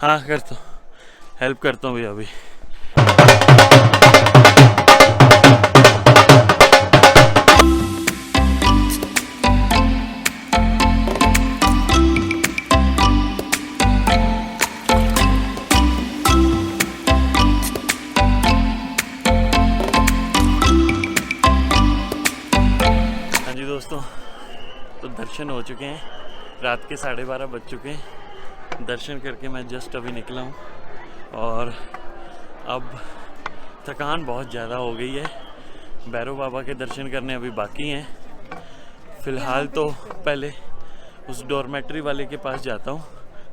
हाँ करता हूँ, हेल्प करता हूँ भैया अभी। हाँ जी दोस्तों, तो दर्शन हो चुके हैं, रात के 12:30 बज चुके हैं। दर्शन करके मैं जस्ट अभी निकला हूँ और अब थकान बहुत ज़्यादा हो गई है। भैरव बाबा के दर्शन करने अभी बाकी हैं। फ़िलहाल तो पहले उस डॉर्मेट्री वाले के पास जाता हूँ,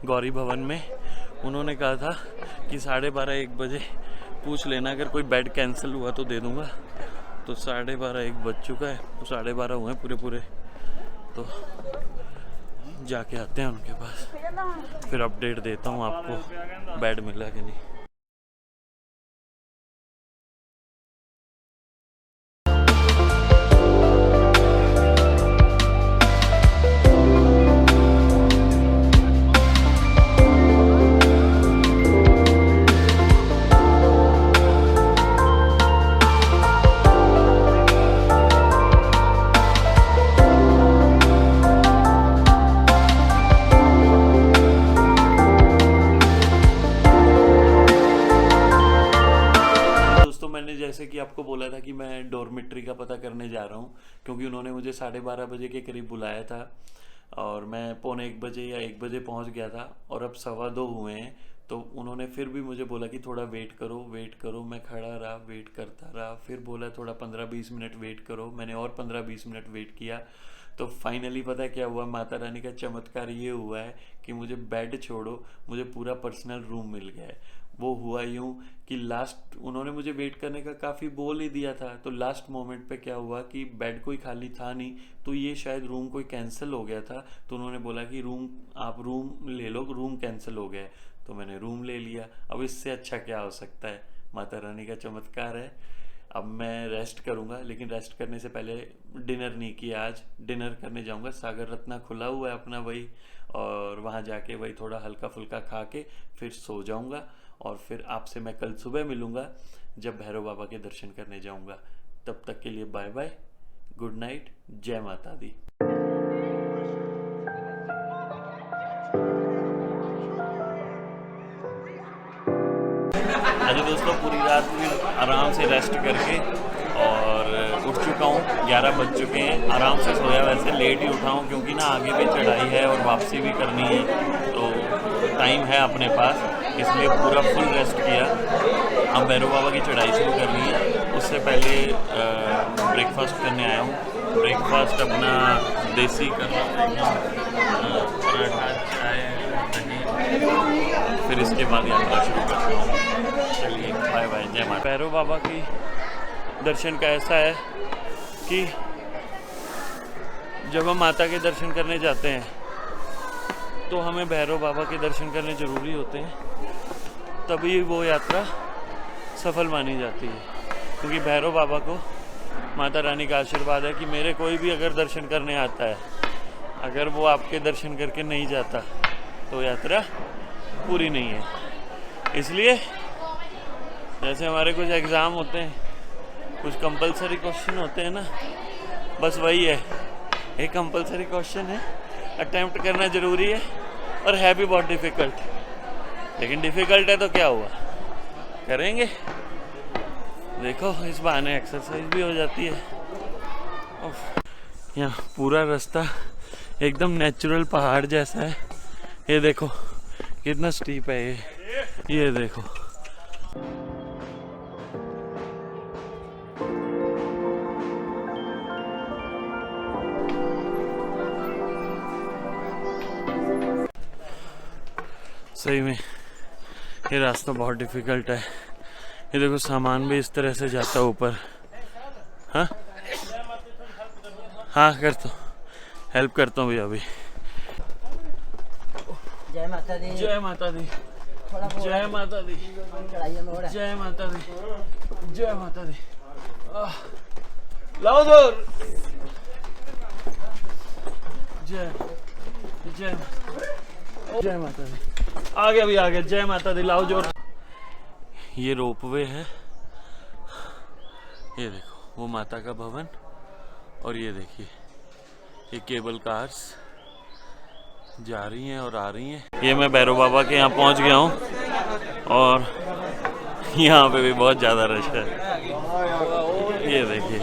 गौरी भवन में। उन्होंने कहा था कि 12:30-1 बजे पूछ लेना, अगर कोई बेड कैंसिल हुआ तो दे दूँगा। तो 12:30-1 बज चुका है, तो 12:30 हुए पूरे। तो जाके आते हैं उनके पास, फिर अपडेट देता हूँ आपको बेड मिला कि नहीं। मैंने जैसे कि आपको बोला था कि मैं डॉर्मेट्री का पता करने जा रहा हूँ, क्योंकि उन्होंने मुझे 12:30 बजे के करीब बुलाया था और मैं 1:45 बजे या 1 बजे पहुँच गया था और अब 2:15 हुए हैं। तो उन्होंने फिर भी मुझे बोला कि थोड़ा वेट करो। मैं खड़ा रहा, वेट करता रहा, फिर बोला थोड़ा 15-20 मिनट वेट करो। मैंने और 15-20 मिनट वेट किया। तो फाइनली पता है क्या हुआ? माता रानी का चमत्कार ये हुआ है कि मुझे बेड छोड़ो, मुझे पूरा पर्सनल रूम मिल गया है। वो हुआ यूँ कि लास्ट उन्होंने मुझे वेट करने का काफ़ी बोल ही दिया था, तो लास्ट मोमेंट पे क्या हुआ कि बेड कोई खाली था नहीं, तो ये शायद रूम कोई कैंसिल हो गया था। तो उन्होंने बोला कि आप रूम ले लो, रूम कैंसिल हो गया है। तो मैंने रूम ले लिया। अब इससे अच्छा क्या हो सकता है? माता रानी का चमत्कार है। अब मैं रेस्ट करूँगा, लेकिन रेस्ट करने से पहले डिनर नहीं किया। आज डिनर करने जाऊँगा, सागर रत्ना खुला हुआ है अपना वही, और वहाँ जाके वही थोड़ा हल्का फुल्का खा के फिर सो जाऊँगा। और फिर आपसे मैं कल सुबह मिलूँगा जब भैरव बाबा के दर्शन करने जाऊँगा। तब तक के लिए बाय बाय, गुड नाइट, जय माता दी। अरे दोस्तों, पूरी रात फिर आराम से रेस्ट करके और उठ चुका हूँ। 11 बज चुके हैं। आराम से सोया, वैसे लेट ही उठा हूँ क्योंकि ना आगे भी चढ़ाई है और वापसी भी करनी है, तो टाइम है अपने पास, इसलिए पूरा फुल रेस्ट किया। अब भैरव बाबा की चढ़ाई शुरू करनी है। उससे पहले ब्रेकफास्ट करने आया हूँ। ब्रेकफास्ट अपना देसी कर रहा हूँ, पराठा, चाय, दही, फिर इसके बाद यात्रा शुरू करता हूँ। चलिए बाय बाय, जय माता। भैरव बाबा की दर्शन का ऐसा है कि जब हम माता के दर्शन करने जाते हैं तो हमें भैरव बाबा के दर्शन करने ज़रूरी होते हैं, तभी वो यात्रा सफल मानी जाती है। क्योंकि भैरव बाबा को माता रानी का आशीर्वाद है कि मेरे कोई भी अगर दर्शन करने आता है, अगर वो आपके दर्शन करके नहीं जाता तो यात्रा पूरी नहीं है। इसलिए जैसे हमारे कुछ एग्ज़ाम होते हैं, कुछ कंपलसरी क्वेश्चन होते हैं ना, बस वही है, एक कंपलसरी क्वेश्चन है, अटेम्प्ट करना ज़रूरी है और है भी बहुत डिफ़िकल्ट। लेकिन डिफ़िकल्ट है तो क्या हुआ, करेंगे। देखो, इस बहाने एक्सरसाइज भी हो जाती है। यहाँ पूरा रास्ता एकदम नेचुरल पहाड़ जैसा है। ये देखो कितना स्टीप है ये देखो। सही में ये रास्ता बहुत डिफिकल्ट है। ये देखो, सामान भी इस तरह से जाता है ऊपर। हाँ करता हूँ, हेल्प करता हूँ भैया अभी। जय माता दी, जय माता दी, जय माता दी, जय माता दी, जय माता दी। लाओ दूर। जय जय जय माता दी। आ गया भी आ गया। जय माता दी। लाओ जोर। ये रोपवे है, ये देखो वो माता का भवन, और ये देखिए ये केबल कार्स जा रही हैं और आ रही हैं। ये मैं भैरव बाबा के यहाँ पहुँच गया हूँ और यहाँ पे भी बहुत ज़्यादा रश है। ये देखिए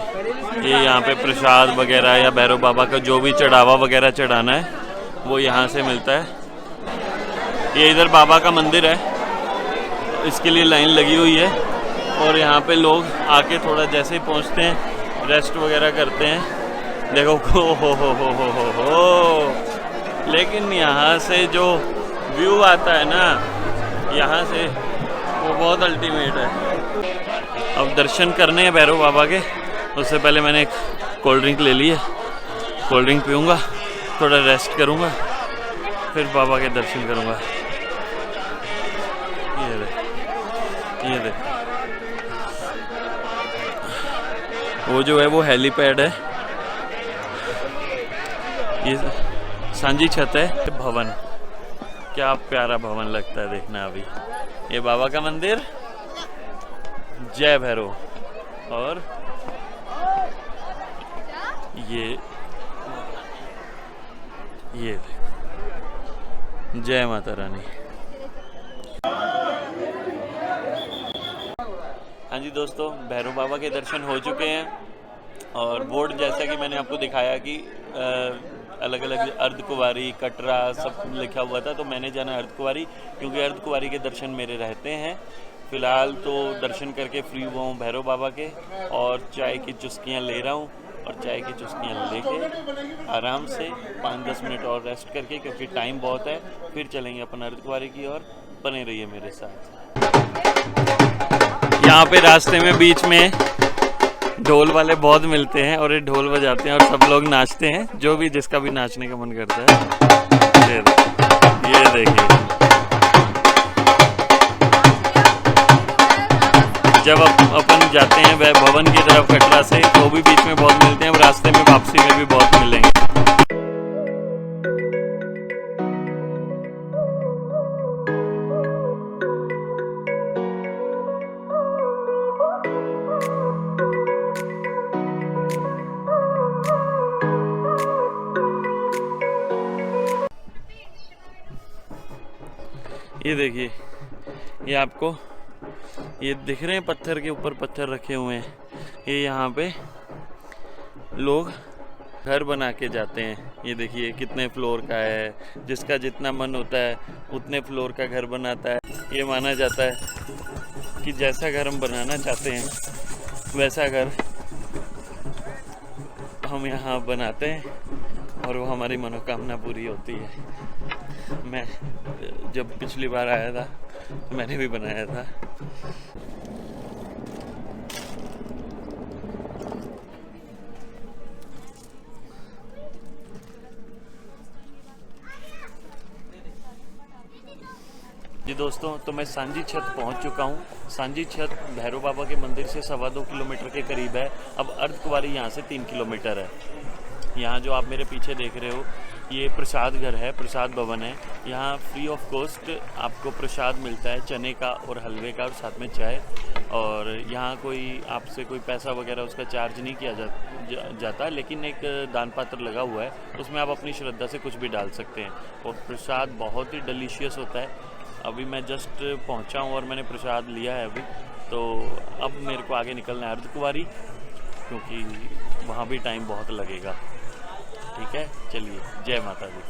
ये यहाँ पे प्रसाद वगैरह या भैरव बाबा का जो भी चढ़ावा वगैरह चढ़ाना है वो यहाँ से मिलता है। ये इधर बाबा का मंदिर है, इसके लिए लाइन लगी हुई है और यहाँ पे लोग आके थोड़ा जैसे ही पहुँचते हैं रेस्ट वगैरह करते हैं। देखो हो। लेकिन यहाँ से जो व्यू आता है ना यहाँ से, वो बहुत अल्टीमेट है। अब दर्शन करने हैं भैरव बाबा के, उससे पहले मैंने एक कोल्ड ड्रिंक ले ली है। कोल्ड ड्रिंक पीऊँगा, थोड़ा रेस्ट करूँगा, फिर बाबा के दर्शन करूँगा। ये देख वो जो है वो हेलीपैड है। ये सांझी छत है। भवन, क्या प्यारा भवन लगता है देखना। अभी ये बाबा का मंदिर, जय भैरव, और ये जय माता रानी। हाँ जी दोस्तों, भैरव बाबा के दर्शन हो चुके हैं और बोर्ड जैसा कि मैंने आपको दिखाया कि अलग अलग अर्धकुंवारी, कटरा सब लिखा हुआ था, तो मैंने जाना अर्धकुंवारी क्योंकि अर्धकुंवारी के दर्शन मेरे रहते हैं। फ़िलहाल तो दर्शन करके फ्री हुआ हूँ भैरव बाबा के और चाय की चुस्कियाँ ले रहा हूँ, और चाय की चुस्कियाँ लेके आराम से 5-10 मिनट और रेस्ट करके, क्योंकि टाइम बहुत है, फिर चलेंगे अपन अर्धकुंवारी की ओर। बने रहिए मेरे साथ। यहाँ पे रास्ते में बीच में ढोल वाले बहुत मिलते हैं और ये ढोल बजाते हैं और सब लोग नाचते हैं, जो भी जिसका भी नाचने का मन करता है। ये देखिए जब अपन जाते हैं वह भवन की तरफ कटरा से, तो भी बीच में बहुत मिलते हैं, रास्ते में वापसी में भी बहुत मिलेंगे। ये देखिए ये आपको ये दिख रहे हैं, पत्थर के ऊपर पत्थर रखे हुए हैं। ये यहाँ पे लोग घर बना के जाते हैं। ये देखिए कितने फ्लोर का है, जिसका जितना मन होता है उतने फ्लोर का घर बनाता है। ये माना जाता है कि जैसा घर हम बनाना चाहते हैं वैसा घर हम यहाँ बनाते हैं और वो हमारी मनोकामना पूरी होती है। मैं जब पिछली बार आया था तो मैंने भी बनाया था। जी दोस्तों, तो मैं सांझी छत पहुंच चुका हूं। सांझी छत भैरव बाबा के मंदिर से 2.25 किलोमीटर के करीब है। अब अर्धकुंवारी यहाँ से 3 किलोमीटर है। यहाँ जो आप मेरे पीछे देख रहे हो ये प्रसाद घर है, प्रसाद भवन है। यहाँ फ्री ऑफ कॉस्ट आपको प्रसाद मिलता है, चने का और हलवे का और साथ में चाय। और यहाँ कोई आपसे कोई पैसा वगैरह उसका चार्ज नहीं किया जाता, लेकिन एक दान पात्र लगा हुआ है, उसमें आप अपनी श्रद्धा से कुछ भी डाल सकते हैं। और प्रसाद बहुत ही डिलीशियस होता है। अभी मैं जस्ट पहुँचा हूँ और मैंने प्रसाद लिया है अभी, तो अब मेरे को आगे निकलना है अर्धकुंवारी, क्योंकि वहाँ भी टाइम बहुत लगेगा। ठीक है, चलिए, जय माता दी।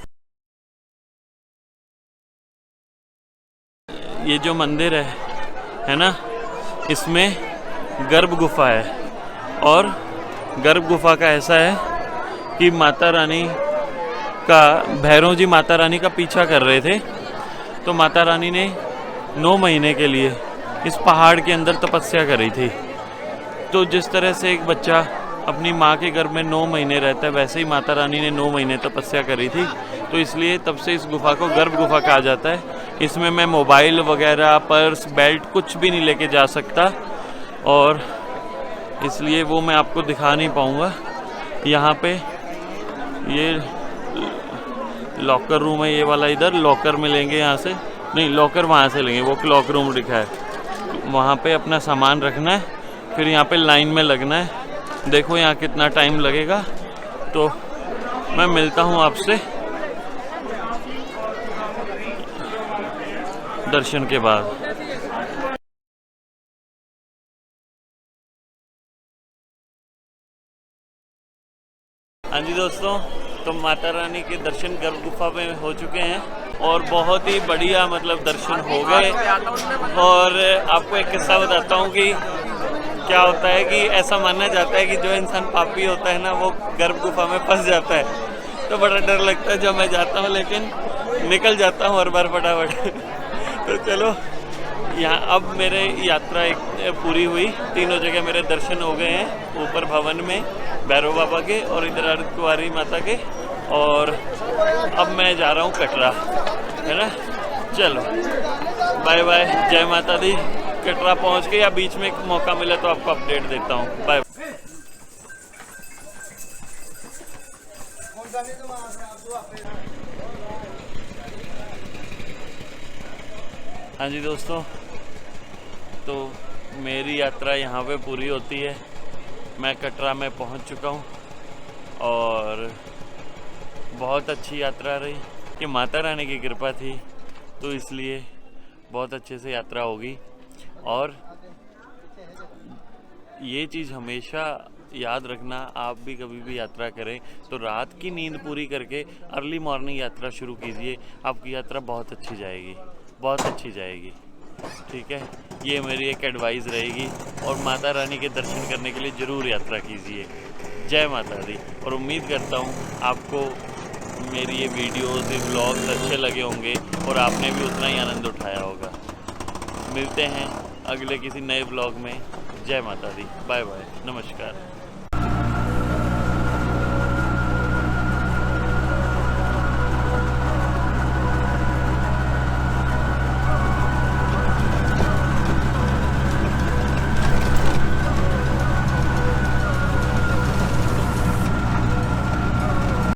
ये जो मंदिर है ना, इसमें गर्भ गुफा है और गर्भ गुफा का ऐसा है कि माता रानी का, भैरव जी माता रानी का पीछा कर रहे थे, तो माता रानी ने 9 महीने के लिए इस पहाड़ के अंदर तपस्या करी थी। तो जिस तरह से एक बच्चा अपनी माँ के गर्भ में 9 महीने रहता है, वैसे ही माता रानी ने 9 महीने तपस्या करी थी। तो इसलिए तब से इस गुफा को गर्भ गुफा कहा जाता है। इसमें मैं मोबाइल वगैरह, पर्स, बेल्ट कुछ भी नहीं लेके जा सकता, और इसलिए वो मैं आपको दिखा नहीं पाऊँगा। यहाँ पे ये लॉकर रूम है ये वाला, इधर लॉकर मिलेंगे यहाँ से, नहीं लॉकर वहाँ से लेंगे, वो क्लॉक रूम लिखा है, वहाँ पे अपना सामान रखना है, फिर यहाँ पे लाइन में लगना है। देखो यहाँ कितना टाइम लगेगा, तो मैं मिलता हूँ आपसे दर्शन के बाद। हाँ जी दोस्तों, तो माता रानी के दर्शन गर्भ गुफा में हो चुके हैं और बहुत ही बढ़िया मतलब दर्शन हो गए। और आपको एक किस्सा बताता हूँ कि क्या होता है कि ऐसा माना जाता है कि जो इंसान पापी होता है ना, वो गर्भ गुफा में फंस जाता है। तो बड़ा डर लगता है जब मैं जाता हूँ, लेकिन निकल जाता हूँ हर बार फटाफट। तो चलो यहाँ अब मेरे यात्रा एक पूरी हुई, तीनों जगह मेरे दर्शन हो गए हैं, ऊपर भवन में भैरव बाबा के और इधर अर्धकुंवारी माता के, और अब मैं जा रहा हूँ कटरा, है ना। चलो बाय बाय, जय माता दी। कटरा पहुँच के या बीच में मौका मिला तो आपको अपडेट देता हूँ। बाय। हाँ जी दोस्तों, तो मेरी यात्रा यहाँ पे पूरी होती है। मैं कटरा में पहुँच चुका हूँ और बहुत अच्छी यात्रा रही कि माता रानी की कृपा थी, तो इसलिए बहुत अच्छे से यात्रा होगी। और ये चीज़ हमेशा याद रखना, आप भी कभी भी यात्रा करें तो रात की नींद पूरी करके अर्ली मॉर्निंग यात्रा शुरू कीजिए, आपकी यात्रा बहुत अच्छी जाएगी, बहुत अच्छी जाएगी। ठीक है, ये मेरी एक एडवाइस रहेगी। और माता रानी के दर्शन करने के लिए ज़रूर यात्रा कीजिए। जय माता दी। और उम्मीद करता हूँ आपको मेरी ये वीडियोज़, ये व्लॉग्स अच्छे लगे होंगे और आपने भी उतना ही आनंद उठाया होगा। मिलते हैं अगले किसी नए व्लॉग में। जय माता दी। बाय बाय, नमस्कार।